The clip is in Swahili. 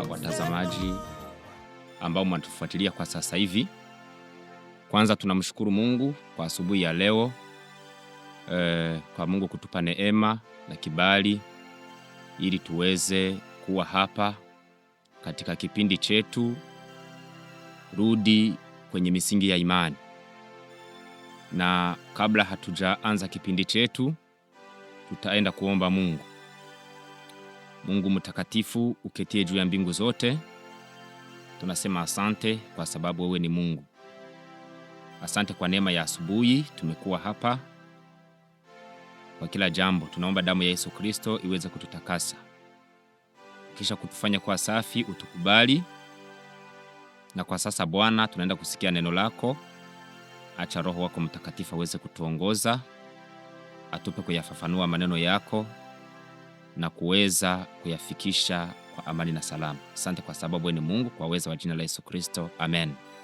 watazamaji ambao mnatufuatilia kwa sasa hivi. Kwanza tunamshukuru Mungu kwa asubuhi ya leo, kwa Mungu kutupa neema na kibali ili tuweze kuwa hapa katika kipindi chetu Rudi kwenye misingi ya imani. Na kabla hatujaanza kipindi chetu, tutaenda kuomba Mungu. Mungu mtakatifu uketie juu ya mbingu zote, tunasema asante kwa sababu wewe ni Mungu. Asante kwa neema ya asubuhi, tumekuwa hapa kwa kila jambo. Tunaomba damu ya Yesu Kristo iweze kututakasa, kisha kutufanya kuwa safi, utukubali. Na kwa sasa Bwana, tunaenda kusikia neno lako. Acha Roho wako Mtakatifu aweze kutuongoza, atupe kuyafafanua maneno yako na kuweza kuyafikisha kwa amani na salama. Asante kwa sababu wewe ni Mungu, kwa uwezo wa jina la Yesu Kristo. Amen.